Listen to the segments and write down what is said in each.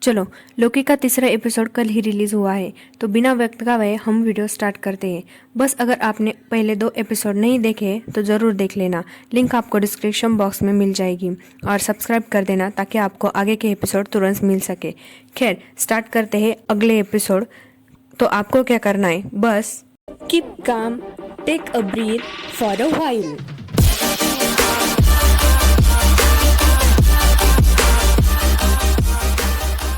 चलो, लोकी का तीसरा एपिसोड कल ही रिलीज हुआ है, तो बिना वक्त गवाए हम वीडियो स्टार्ट करते हैं। बस अगर आपने पहले 2 एपिसोड नहीं देखे तो ज़रूर देख लेना, लिंक आपको डिस्क्रिप्शन बॉक्स में मिल जाएगी। और सब्सक्राइब कर देना ताकि आपको आगे के एपिसोड तुरंत मिल सके। खैर, स्टार्ट करते हैं अगले एपिसोड। तो आपको क्या करना है, बस keep calm, take a breath for a while.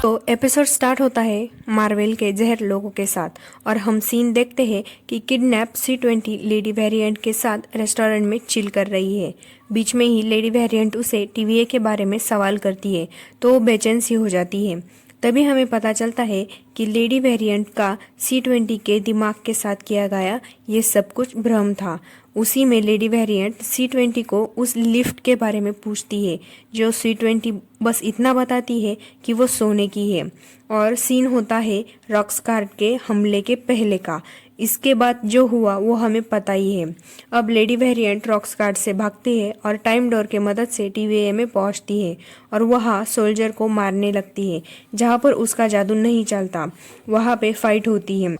तो एपिसोड स्टार्ट होता है मार्वेल के जहर लोगों के साथ, और हम सीन देखते हैं कि किडनैप C-20 लेडी वेरिएंट के साथ रेस्टोरेंट में चिल कर रही है। बीच में ही लेडी वेरिएंट उसे TVA के बारे में सवाल करती है, तो वो बेचैन सी हो जाती है। तभी हमें पता चलता है कि लेडी वेरिएंट का C-20 के दिमाग के साथ किया गया ये सब कुछ भ्रम था। उसी में लेडी वेरिएंट C-20 को उस लिफ्ट के बारे में पूछती है, जो C-20 बस इतना बताती है कि वो सोने की है। और सीन होता है रॉकस्टार के हमले के पहले का। इसके बाद जो हुआ वो हमें पता ही है। अब लेडी वेरिएंट रॉकस्टार से भागती है और टाइम डोर के मदद से TVA में पहुंचती है और वहाँ सोल्जर को मारने लगती है। जहाँ पर उसका जादू नहीं चलता, वहाँ पे फाइट होती है।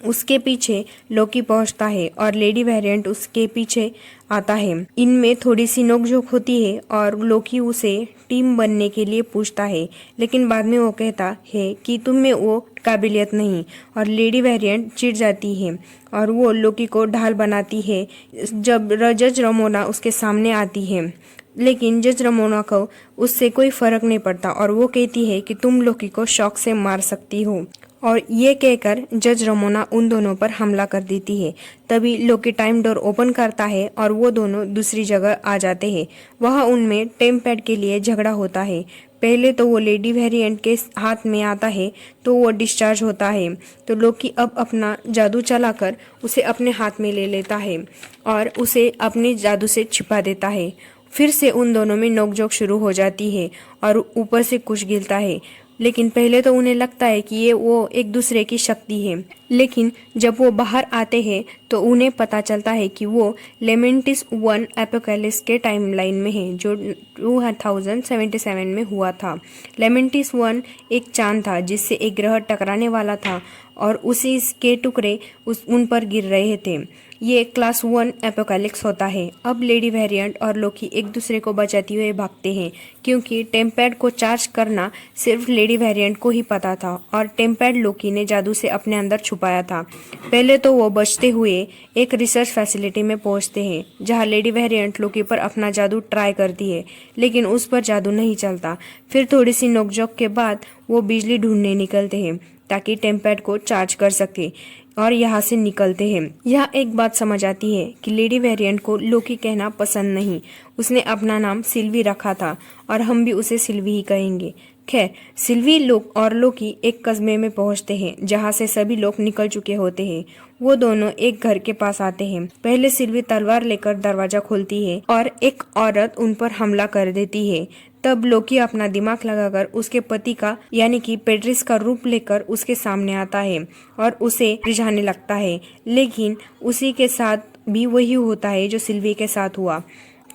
उसके पीछे लोकी पहुंचता है और लेडी वेरिएंट उसके पीछे आता है। इनमें थोड़ी सी नोकझोंक होती है और लोकी उसे टीम बनने के लिए पूछता है, लेकिन बाद में वो कहता है कि तुम में वो काबिलियत नहीं, और लेडी वेरिएंट चिढ़ जाती है और वो लोकी को ढाल बनाती है। जब जज रमोना उसके सामने आती है, लेकिन जज रमोना को उससे कोई फर्क नहीं पड़ता और वो कहती है कि तुम लोकी को शॉक से मार सकती हो, और ये कहकर जज रमोना उन दोनों पर हमला कर देती है। तभी लोकी टाइम डोर ओपन करता है और वो दोनों दूसरी जगह आ जाते हैं। वहाँ उनमें टेम्पैड के लिए झगड़ा होता है। पहले तो वो लेडी वेरिएंट के हाथ में आता है तो वो डिस्चार्ज होता है, तो लोकी अब अपना जादू चलाकर उसे अपने हाथ में ले लेता है और उसे अपने जादू से छिपा देता है। फिर से उन दोनों में नोकझोंक शुरू हो जाती है और ऊपर से कुछ गिरता है। लेकिन पहले तो उन्हें लगता है कि ये वो एक दूसरे की शक्ति है, लेकिन जब वो बाहर आते हैं तो उन्हें पता चलता है कि वो लेमेंटिस 1 एपोकैलिप्स के टाइमलाइन में है, जो 2077 में हुआ था। लेमेंटिस 1 एक चांद था जिससे एक ग्रह टकराने वाला था और उसी के टुकड़े उन पर गिर रहे थे। ये क्लास 1 एपोकैलिप्स होता है। अब लेडी वेरिएंट और लोकी एक दूसरे को बचाते हुए भागते हैं, क्योंकि टेम्पैड को चार्ज करना सिर्फ लेडी वेरिएंट को ही पता था और टेम्पैड लोकी ने जादू से अपने अंदर छुपाया था। पहले तो वो बचते हुए एक रिसर्च फैसिलिटी में पहुंचते हैं, जहां लेडी वेरिएंट लोकी पर अपना जादू ट्राई करती है, लेकिन उस पर जादू नहीं चलता। फिर थोड़ी सी नोकझोंक के बाद वो बिजली ढूंढने निकलते हैं ताकि टेम्पैड को चार्ज कर सके, और यहाँ से निकलते हैं। यह एक बात समझ आती है कि लेडी वेरिएंट को लोकी कहना पसंद नहीं। उसने अपना नाम सिल्वी रखा था और हम भी उसे सिल्वी ही कहेंगे। खैर, सिल्वी लोग और लोकी एक कस्बे में पहुंचते हैं जहां से सभी लोग निकल चुके होते हैं। वो दोनों एक घर के पास आते हैं। पहले सिल्वी तलवार लेकर दरवाजा खोलती है और एक औरत उन पर हमला कर देती है। तब लोकी अपना दिमाग लगाकर उसके पति का यानी कि पेड्रिस का रूप लेकर उसके सामने आता है और उसे रिझाने लगता है, लेकिन उसी के साथ भी वही होता है जो सिल्वी के साथ हुआ।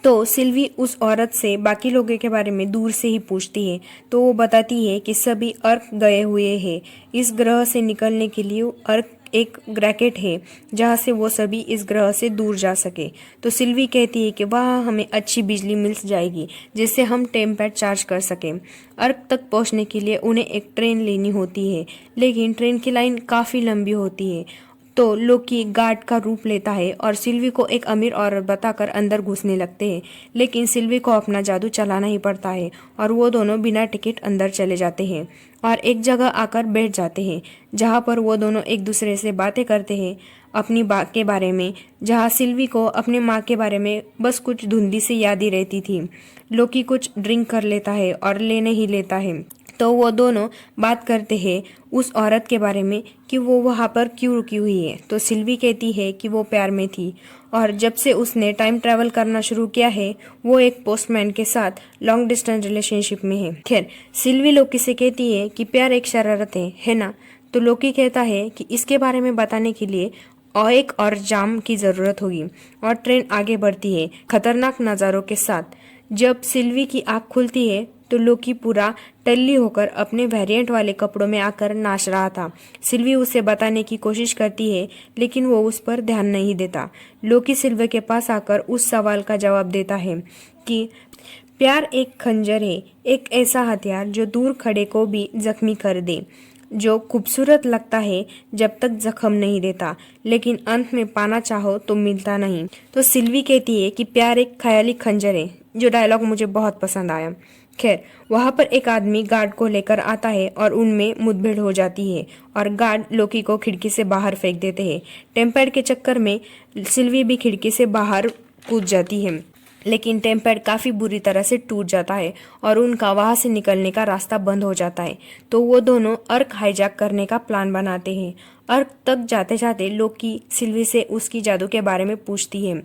तो सिल्वी उस औरत से बाकी लोगों के बारे में दूर से ही पूछती है, तो वो बताती है कि सभी अर्क गए हुए हैं। इस ग्रह से निकलने के लिए अर्क एक रैकेट है जहाँ से वो सभी इस ग्रह से दूर जा सके। तो सिल्वी कहती है कि वहाँ हमें अच्छी बिजली मिल जाएगी जिससे हम टेम्पैड चार्ज कर सकें। अर्क तक पहुँचने के लिए उन्हें एक ट्रेन लेनी होती है, लेकिन ट्रेन की लाइन काफ़ी लंबी होती है। तो लोकी गार्ड का रूप लेता है और सिल्वी को एक अमीर औरत बताकर अंदर घुसने लगते हैं, लेकिन सिल्वी को अपना जादू चलाना ही पड़ता है और वो दोनों बिना टिकट अंदर चले जाते हैं और एक जगह आकर बैठ जाते हैं, जहाँ पर वो दोनों एक दूसरे से बातें करते हैं अपनी माँ के बारे में, जहाँ सिल्वी को अपनी माँ के बारे में बस कुछ धुंधली सी याद ही रहती थी। लोकी कुछ ड्रिंक कर लेता है और लेने ही लेता है, तो वो दोनों बात करते हैं उस औरत के बारे में कि वो वहाँ पर क्यों रुकी हुई है। तो सिल्वी कहती है कि वो प्यार में थी और जब से उसने टाइम ट्रैवल करना शुरू किया है वो एक पोस्टमैन के साथ लॉन्ग डिस्टेंस रिलेशनशिप में है। खैर, सिल्वी लोकी से कहती है कि प्यार एक शरारत है ना। तो लोकी कहता है कि इसके बारे में बताने के लिए और एक और जाम की ज़रूरत होगी, और ट्रेन आगे बढ़ती है खतरनाक नज़ारों के साथ। जब सिल्वी की आँख खुलती है तो लोकी पूरा टल्ली होकर अपने वेरिएंट वाले कपड़ों में आकर नाच रहा था। सिल्वी उसे बताने की कोशिश करती है लेकिन वो उस पर ध्यान नहीं देता। लोकी सिल्वी के पास आकर उस सवाल का जवाब देता है कि प्यार एक खंजर है, एक ऐसा हथियार जो दूर खड़े को भी जख्मी कर दे, जो खूबसूरत लगता है जब तक जख्म नहीं देता, लेकिन अंत में पाना चाहो तो मिलता नहीं। तो सिल्वी कहती है कि प्यार एक ख्याली खंजर है, जो डायलॉग मुझे बहुत पसंद आया। खैर, वहाँ पर एक आदमी गार्ड को लेकर आता है और उनमें मुठभेड़ हो जाती है और गार्ड लोकी को खिड़की से बाहर फेंक देते हैं। टेम्पेड के चक्कर में सिल्वी भी खिड़की से बाहर कूद जाती है, लेकिन टेम्पेड काफ़ी बुरी तरह से टूट जाता है और उनका वहाँ से निकलने का रास्ता बंद हो जाता है। तो वो दोनों अर्क हाईजैक करने का प्लान बनाते हैं। अर्क तक जाते जाते लोकी सिल्वी से उसकी जादू के बारे में पूछती है,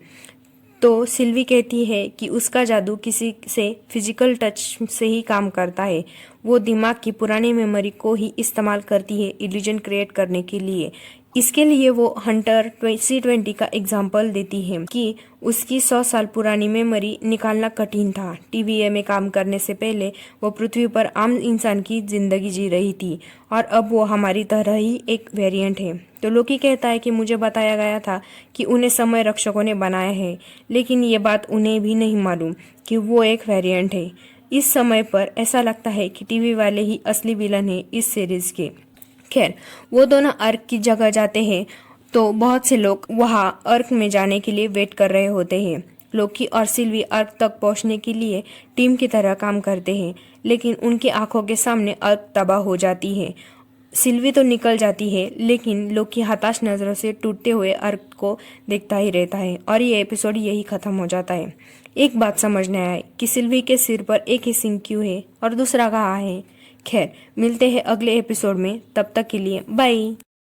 तो सिल्वी कहती है कि उसका जादू किसी से फिजिकल टच से ही काम करता है। वो दिमाग की पुरानी मेमोरी को ही इस्तेमाल करती है इल्यूजन क्रिएट करने के लिए। इसके लिए वो हंटर C20 का एग्जाम्पल देती है कि उसकी 100 साल पुरानी मेमोरी निकालना कठिन था। TVA में काम करने से पहले वो पृथ्वी पर आम इंसान की जिंदगी जी रही थी और अब वो हमारी तरह ही एक वेरिएंट है। तो लोकी कहता है कि मुझे बताया गया था कि उन्हें समय रक्षकों ने बनाया है, लेकिन ये बात उन्हें भी नहीं मालूम कि वो एक वेरिएंट है। इस समय पर ऐसा लगता है कि टीवी वाले ही असली विलन है इस सीरीज के। खैर, वो दोनों अर्क की जगह जाते हैं तो बहुत से लोग वहाँ अर्क में जाने के लिए वेट कर रहे होते हैं। लोकी और सिल्वी अर्क तक पहुँचने के लिए टीम की तरह काम करते हैं, लेकिन उनकी आंखों के सामने अर्क तबाह हो जाती है। सिल्वी तो निकल जाती है, लेकिन लोकी हताश नज़रों से टूटते हुए अर्क को देखता ही रहता है और ये एपिसोड यही खत्म हो जाता है। एक बात समझ नहीं आई कि सिल्वी के सिर पर एक ही सिंह क्यों है और दूसरा कहाँ है। खैर, मिलते हैं अगले एपिसोड में, तब तक के लिए बाय।